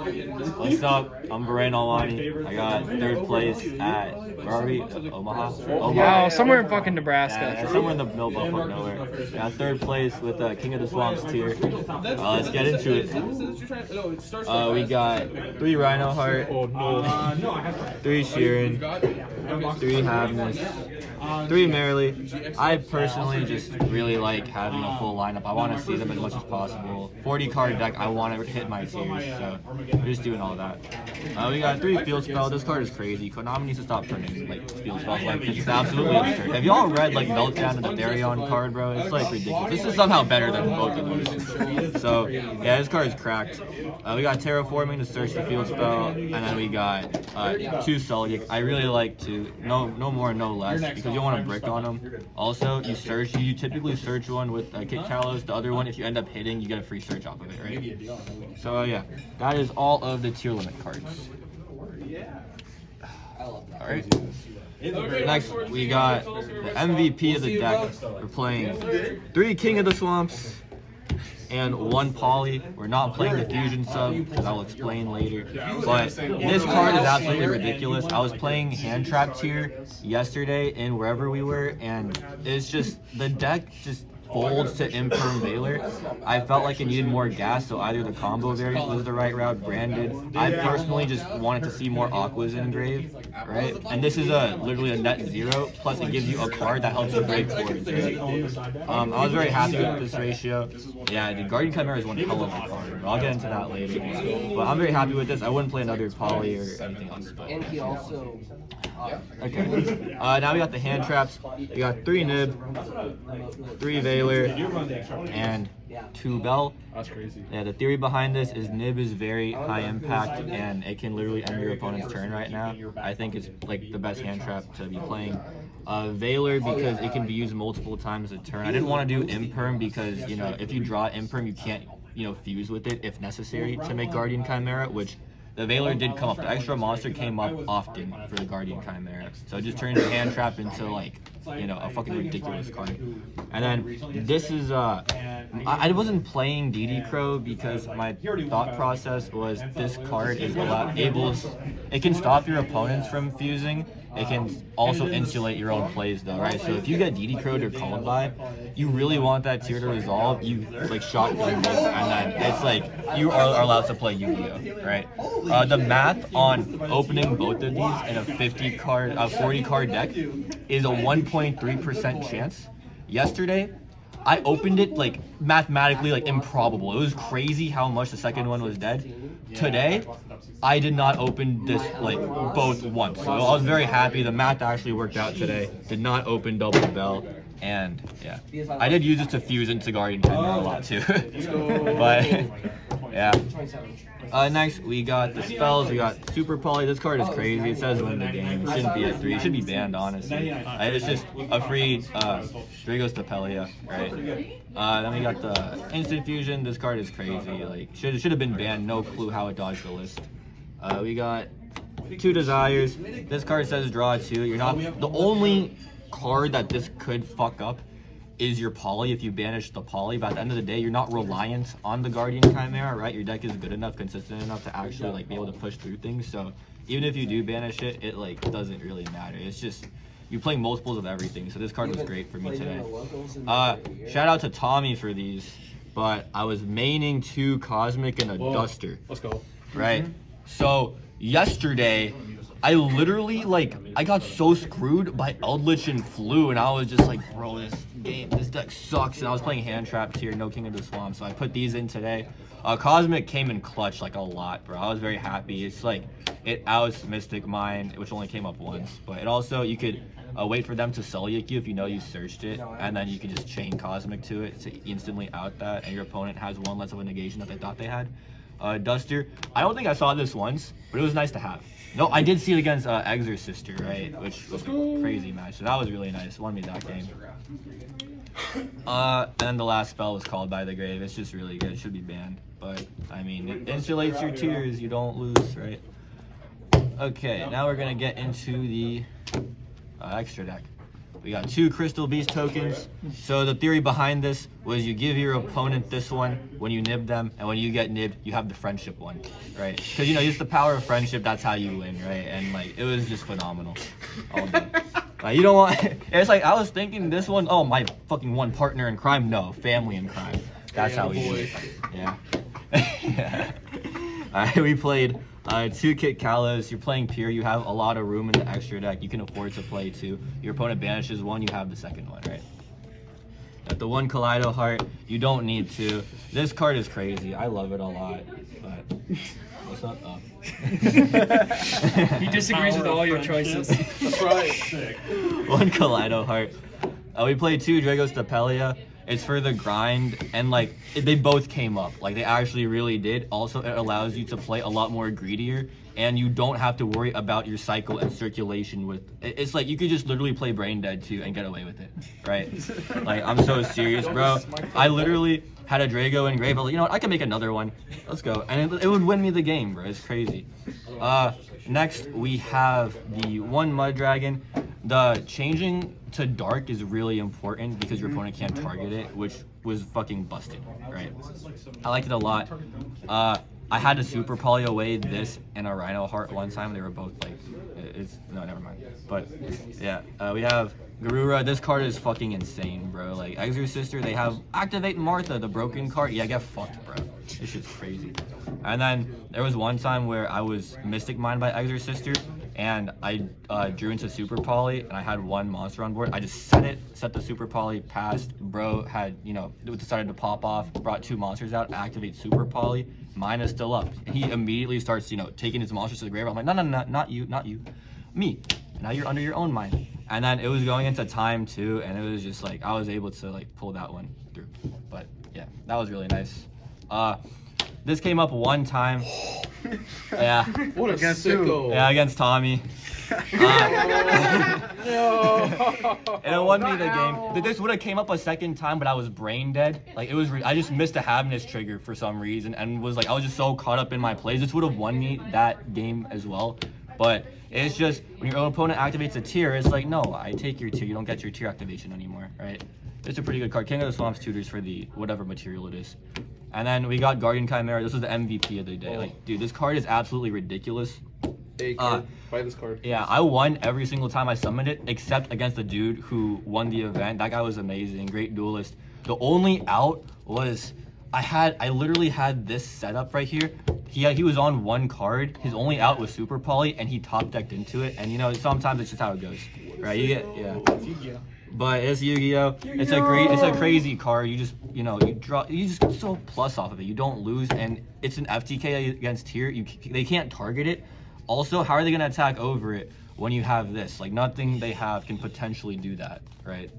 What's up? I'm Viren, Alwani. I got third place at, where are we? Omaha? Yeah, somewhere in fucking Nebraska. Yeah, somewhere in the middle of nowhere. Got third place with King of the Swamps tier. Let's get into it. We got 3 Rhino Heart, 3 Sheeran, 3 Havness, 3 Merrily. I personally just really like having a full lineup. I want to see them as much as possible. 40 card deck, I want to hit my tiers, so we're just doing all that. We got 3 Field Spell. This card is crazy. Konami needs to stop printing like Field Spells like this. It's absolutely absurd. Have y'all read like Meltdown and the Therion card, bro? It's like ridiculous. This is somehow better than both of those. So yeah, this card is cracked. We got Terraforming to search the Field Spell, and then we got 2 Sulliek. I really like to no more, no less, because you don't want to brick on them. Also, you typically search one with Kit Kalos. The other one, if you end up hitting, you get a free search off of it, right? So yeah, that is all of the Tearlament cards. Alright. Next, we got the MVP of the deck. We're playing 3 King of the Swamps and 1 Poly. We're not playing the Fusion sub, because I'll explain later. But this card is absolutely ridiculous. I was playing Hand Trap tier yesterday in wherever we were, and it's just, the deck just folds to Imperm Veiler. I felt like it needed more gas, so either the combo variant was the right route, branded. I personally just wanted to see more Aquas engraved, right? And this is literally a net 0, plus it gives you a card that helps you break boards, right? I was very happy with this ratio. Yeah, the Guardian Chimera is one hell of a card, but I'll get into that later. But I'm very happy with this. I wouldn't play another Poly or anything else. But. And he also... Okay. Now we got the hand traps. We got 3 Nib, 3 Veiler, and 2 Bell. That's crazy. Yeah, the theory behind this is Nib is very high impact, and it can literally end your opponent's turn right now. I think it's like the best hand trap to be playing. Veiler, because it can be used multiple times a turn. I didn't want to do Imperm because, you know, if you draw Imperm, you can't, you know, fuse with it if necessary to make Guardian Chimera, which the Veiler did come up. The extra monster came up often for the Guardian Chimera. So it just turns the hand trap into, like, you know, a fucking ridiculous card. And then this is, I wasn't playing DD Crow because my thought process was this card is it can stop your opponents from fusing. It can also insulate your own plays though, right? So if you get DD Crow'd or called by, you really want that tier to resolve, you like shotgun this, and then it's like you are allowed to play Yu-Gi-Oh, right? The math on opening both of these in a 40 card deck is a 1.3% chance. Yesterday, I opened it like mathematically like improbable. It was crazy how much the second one was dead. Today, I did not open this like both once. So I was very happy. The math actually worked out today. Did not open double bell. And yeah, I did use this to fuse into Guardian Chimera a lot too. But yeah. Next, we got the spells. We got Super Poly. This card is crazy. It says win the game. It shouldn't be at 3. It should be banned, honestly. It's just a free Dragos Tapelia, right? Then we got the Instant Fusion. This card is crazy. Like, should have been banned. No clue how it dodged the list. We got 2 Desires. This card says draw 2. You're not the only card that this could fuck up is your Poly if you banish the Poly, but at the end of the day, you're not reliant on the Guardian Chimera, right? Your deck is good enough, consistent enough to actually like be able to push through things. So even if you do banish it, it like doesn't really matter. It's just you're playing multiples of everything. So this card was great for me today. Shout out to Tommy for these, but I was maining 2 Cosmic and a Duster. Let's go. Right? So yesterday, I literally, like, I got so screwed by Eldritch and Flu, and I was just like, bro, this deck sucks, and I was playing Hand Traps here, no King of the Swamp, so I put these in today. Cosmic came in clutch, like, a lot, bro. I was very happy. It's like, it outs Mystic Mine, which only came up once, but it also, you could wait for them to Sulliek you if you know you searched it, and then you can just chain Cosmic to it to instantly out that, and your opponent has 1 less of a negation that they thought they had. Duster, I don't think I saw this once, but it was nice to have. No, I did see it against Exorcister, right? Which was a crazy match, so that was really nice. Won me that game. And then the last spell was Called by the Grave. It's just really good. It should be banned. But, I mean, it insulates your tears. You don't lose, right? Okay, now we're going to get into the extra deck. We got 2 Crystal Beast tokens. So the theory behind this was you give your opponent this one when you nib them, and when you get nibbed, you have the friendship one, right? Because you know, it's the power of friendship. That's how you win, right? And like, it was just phenomenal. All day. Like, you don't want. It's like I was thinking this one. Oh, my fucking one partner in crime. No, family in crime. That's how we do it. Yeah. Yeah. All right, we played 2 Kit Kalos. You're playing Pure. You have a lot of room in the extra deck. You can afford to play 2. Your opponent banishes 1. You have the second one, right? Got the 1 Kaleido Heart. You don't need to. This card is crazy. I love it a lot. But what's up? Oh. He disagrees with all your choices. That's right. 1 Kaleido Heart. We played 2 Dragos Tapelia. It's for the grind, and like they both came up. Like they actually really did. Also, it allows you to play a lot more greedier, and you don't have to worry about your cycle and circulation with. It's like you could just literally play Brain Dead too and get away with it, right? Like I'm so serious, bro. I literally had a Drago in grave. I was like, you know what? I can make another one. Let's go, and it would win me the game, bro. It's crazy. Next we have the 1 Mud Dragon. The changing to dark is really important because your opponent can't target it, which was fucking busted, right? I liked it a lot. I had to super poly away this and a Rhino Heart one time. They were both like, no, never mind. But yeah, we have Garura. This card is fucking insane, bro. Like Exorcister, they have Activate Martha, the broken card. Yeah, get fucked, bro. This shit's crazy. And then there was one time where I was Mystic Mind by Exorcister, and I drew into Super Poly, and I had 1 monster on board. I just set the Super Poly, passed. Bro had, you know, decided to pop off, brought 2 monsters out, activate Super Poly. Mine is still up. He immediately starts, you know, taking his monsters to the grave. I'm like, no, not you, me. Now you're under your own mind. And then it was going into time too, and it was just like I was able to like pull that one through. But yeah, that was really nice. This came up one time. Yeah. What a sicko. Yeah, against Tommy. And it won me the game. This would have came up a second time, but I was brain dead. Like it was, I just missed a Haviness trigger for some reason, and was like, I was just so caught up in my plays. This would have won me that game as well. But it's just when your own opponent activates a tier, it's like, no, I take your tier. You don't get your tier activation anymore, right? It's a pretty good card. King of the Swamps tutors for the whatever material it is. And then we got Guardian Chimera. This was the MVP of the day. Like, dude, this card is absolutely ridiculous. Buy this card. Yeah, I won every single time I summoned it, except against the dude who won the event. That guy was amazing, great duelist. The only out was I literally had this setup right here. He was on 1 card. His only out was Super Poly, and he top decked into it. And you know, sometimes it's just how it goes, right? You get But it's Yu-Gi-Oh. It's a crazy card. You just, you know, you just get so plus off of it. You don't lose, and it's an FTK against tier. They can't target it. Also, how are they gonna attack over it when you have this? Like nothing they have can potentially do that, right?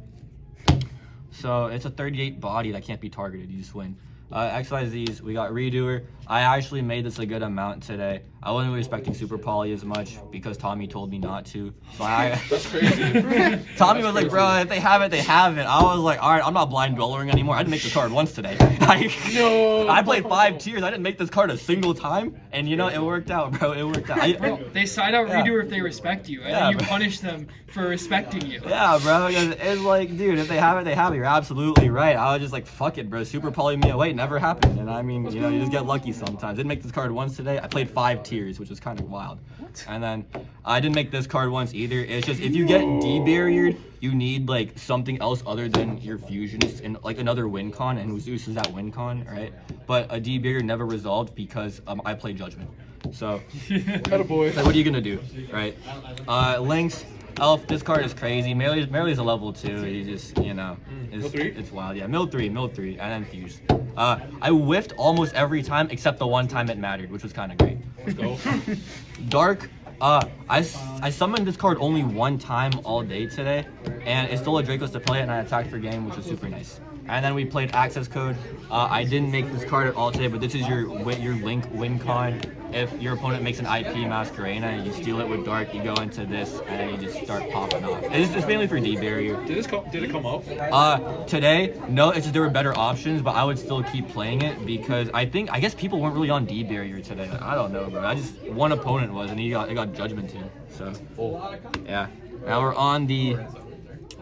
So it's a 38 body that can't be targeted. You just win. XYZs, we got Redoer. I actually made this a good amount today. I wasn't really expecting Super Poly as much because Tommy told me not to. So That's crazy. Tommy was like, bro, if they have it, they have it. I was like, all right, I'm not blind dwellering anymore. I didn't make the card once today. I played 5 tiers. I didn't make this card a single time. And you know, it worked out, bro. It worked out. Bro, they side out Redoer if they respect you, and then you punish them for respecting you. Yeah, bro. It's like, dude, if they have it, they have it. You're absolutely right. I was just like, fuck it, bro. Super Poly me away. Never happened. And I mean, you know, you just get lucky sometimes. Didn't make this card once today. I played 5 tiers, which was kind of wild. What? And then I didn't make this card once either. It's just if you get de-barriered, you need like something else other than your fusions and like another win con, and Zeus is that win con, right? But a de-barrier never resolved because I played Judgment. So Atta boy. like, what are you gonna do, right? Lynx. Elf, this card is crazy. Melee is a level 2. He just, you know, it's wild. Yeah, mill 3, and then Fuse. I whiffed almost every time except the one time it mattered, which was kind of great. Let's go. Dark. I summoned this card only 1 time all day today, and it stole a Dracos to play it, and I attacked for game, which was super nice. And then we played Access Code. I didn't make this card at all today, but this is your Link win con. If your opponent makes an IP Masquerena, you steal it with Dark, you go into this, and then you just start popping off. It's mainly for D-barrier. Did it come up? Today, no, it's just there were better options, but I would still keep playing it because I guess people weren't really on D-barrier today. I don't know, bro. I just, one opponent was, and he got Judgment too. So, yeah. Now we're on the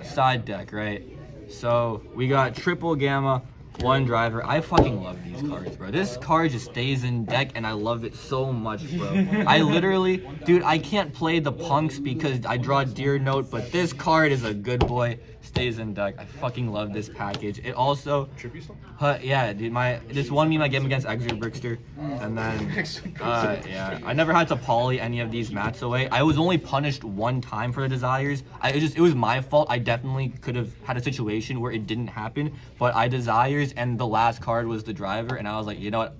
side deck, right? So we got triple gamma, one driver. I fucking love these cards, bro. This card just stays in deck, and I love it so much, bro. I literally, dude, I can't play the punks because I draw Deer Note, but this card is a good boy. Stays in deck. I fucking love this package. It also, yeah, dude. This won me my game against Exer Brickster, and then yeah, I never had to poly any of these mats away. I was only punished one time for the desires. It was my fault. I definitely could have had a situation where it didn't happen, but I desires, and the last card was the driver, and I was like, you know what?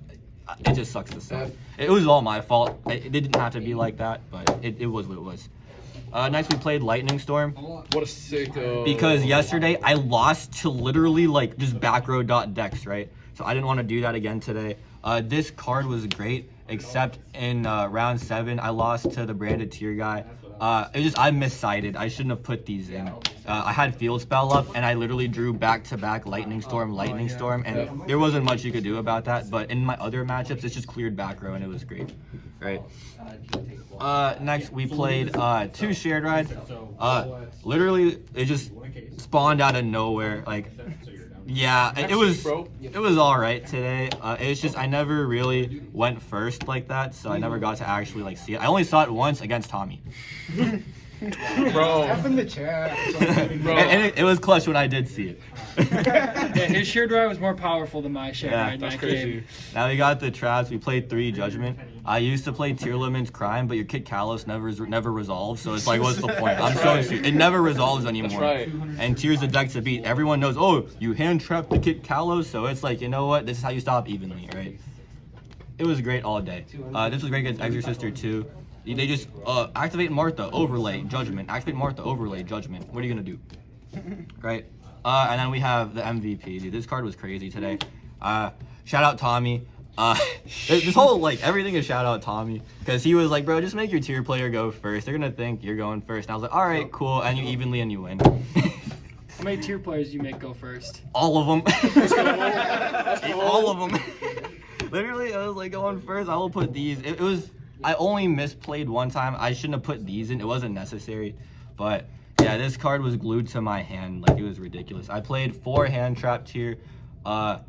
It just sucks to suck. It was all my fault. It didn't have to be like that, but it was what it was. Next we played Lightning Storm. What a sick. Because yesterday I lost to literally like just back row dot decks, right? So I didn't want to do that again today. This card was great, except in round 7 I lost to the branded tier guy. I missighted. I shouldn't have put these in. I had field spell up and I literally drew back to back Lightning Storm, and there wasn't much you could do about that. But in my other matchups, it's just cleared back row and it was great, right? Next we played 2 shared ride. Literally it just spawned out of nowhere. Like, yeah, it was all right today. It's just I never really went first like that, so I never got to actually like see it. I only saw it once against Tommy. Bro. F in the chat. Bro. And it was clutch when I did see it. Yeah, his shared ride was more powerful than my shared ride in That's that crazy. game. Now we got the traps. We played 3 Judgment. I used to play Tearlament's Crime, but your Kid Kalos never resolves, so it's like, what's the point? I'm so right. stupid. It never resolves anymore. That's right. And Tear's the deck to beat. Everyone knows, oh, you hand trap the Kid Kalos, so it's like, you know what? This is how you stop evenly, right? It was great all day. This was great against Exorcister too. They just activate Martha, overlay, Judgment. Activate Martha, overlay, Judgment. What are you gonna do? Right? And then we have the MVP. Dude, this card was crazy today. Shout out Tommy. This whole, like, everything is shout out Tommy. Because he was like, bro, just make your tier player go first. They're gonna think you're going first. And I was like, alright, cool. And you evenly and you win. How many tier players do you make go first? All of them. All of them. Literally, I was like going first. I will put these. I only misplayed one time. I shouldn't have put these in. It wasn't necessary. But yeah, this card was glued to my hand. Like, it was ridiculous. I played 4 hand trap tier. I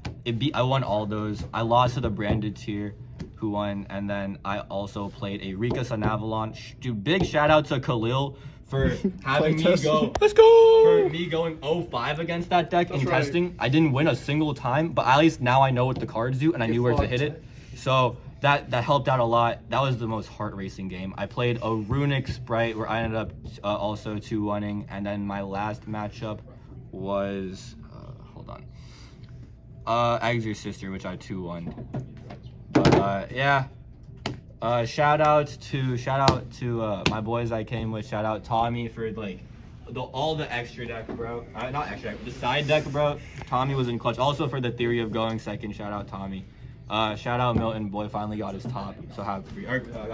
won all those. I lost to the branded tier, who won, and then I also played a Rika Sun Avalanche. Dude, big shout out to Khalil for having me go. Let's go. For me going 0-5 against that deck in testing. I didn't win a single time, but at least now I know what the cards do and I knew where to hit it. So that helped out a lot. That was the most heart-racing game. I played a Runic Sprite where I ended up also 2-1-ing, and then my last matchup was hold on. Exorcister, which I 2-1. But yeah. Shout out to my boys I came with. Shout out Tommy for like all the extra deck, bro. Not extra deck, the side deck, bro. Tommy was in clutch. Also for the theory of going second. Shout out Tommy. Shout out Milton. Boy finally got his top, so got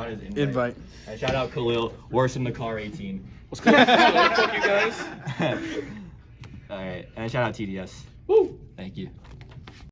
his invite. And shout out Khalil. Worse in the car 18. What's good? Fuck you guys. All right, and shout out TDS. Woo. Thank you.